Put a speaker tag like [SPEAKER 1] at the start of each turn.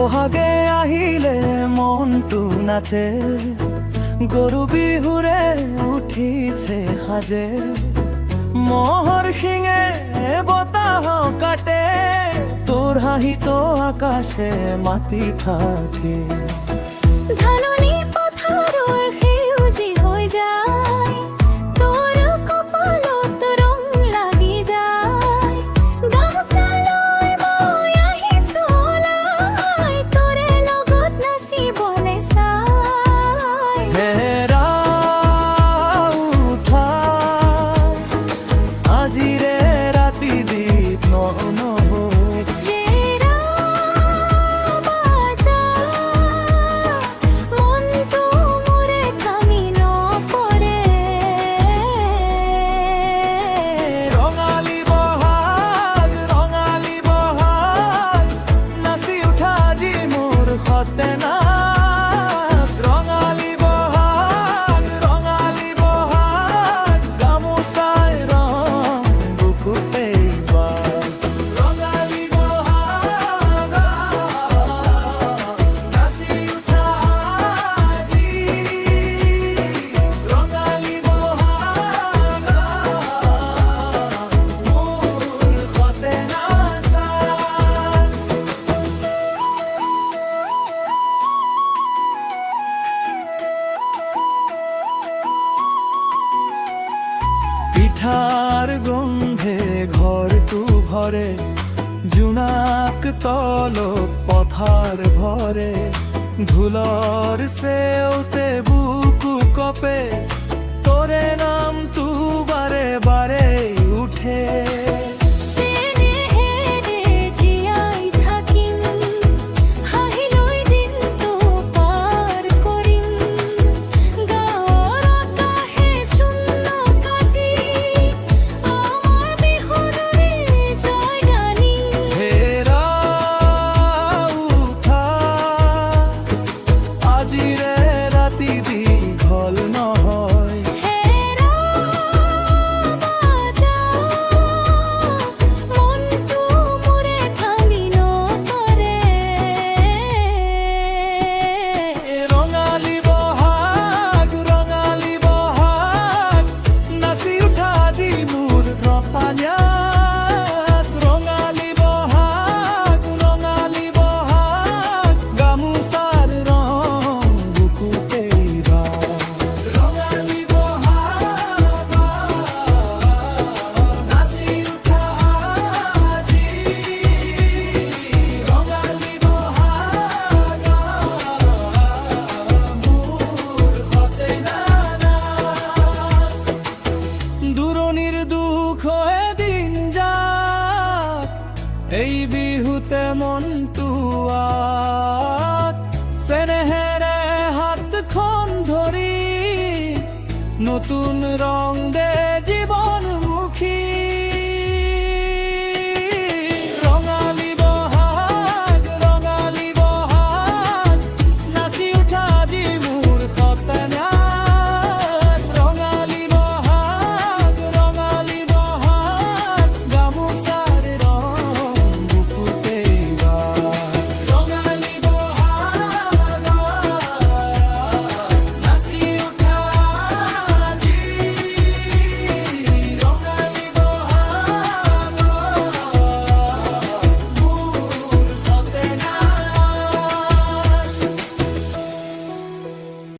[SPEAKER 1] বহাগে আহিলে মনটো নাচে, গরু বিহুৰে উঠিছে সাজে। মহৰ শিঙে বতাহ কাটে, তোৰ হাঁহিতো আকাশে মাতি থাকে।
[SPEAKER 2] ধাননি পথাৰৰ সেউজী হৈ যায়, তোৰ কপালত ৰং লাগি যায়। গামোচা লৈ মই আহিছো ওলাই, তোৰে লগত নাচিবলৈ চাই।
[SPEAKER 1] হেৰা উঠা আজিৰে ৰাতি দীপ নহৈ,
[SPEAKER 2] জেৰা বাজা মনটো মোৰে কামি নপৰে।
[SPEAKER 1] ৰঙালী বহাগ নাচি উঠা আজি মোৰ সতে নাচ। ৰঙালী বহাগ গামোচাই ৰং বুকুতে বাৰ। ৰঙালী বহাগ নাচি উঠা আজি, ৰঙালী বহাগ মোৰ সতে নাচ। পিঠাৰ গন্ধে ঘৰটো ভৰে, জোনাক তলত পথাৰ ভৰে। ঢোলৰ চেউতে বুকু কপে, তোৰে নামটো বাৰে বাৰে উঠে।
[SPEAKER 2] চেনেহেৰে জীয়াই থাকিম, হাঁহি লৈ দিনটো পাৰ কৰিম। গাঁৱৰ আকাশে শূন্য কাজি, আমাৰ বিহুৰে জয়গানী।
[SPEAKER 1] হেৰা উঠা আজিৰে ৰাতি দীঘল নহয়।
[SPEAKER 2] হেৰা বাজা মনটো মোৰে কামি নপৰে।
[SPEAKER 1] ৰঙালী বহাগ নাচি উঠা আজি মোৰ ৰপান্যাস। ৰঙালী বহাগ গামোচাৰ ৰং বুকুতে বাৰ। ৰঙালী বহাগ নাচি উঠা আজি, ৰঙালী বহাগ মোৰ সতে নাচ। দূৰণিৰ দুখ এদিন যাক, এই বিহুতে মনটো আক। চেনেহেৰে হাতখন ধৰি নতুন ৰং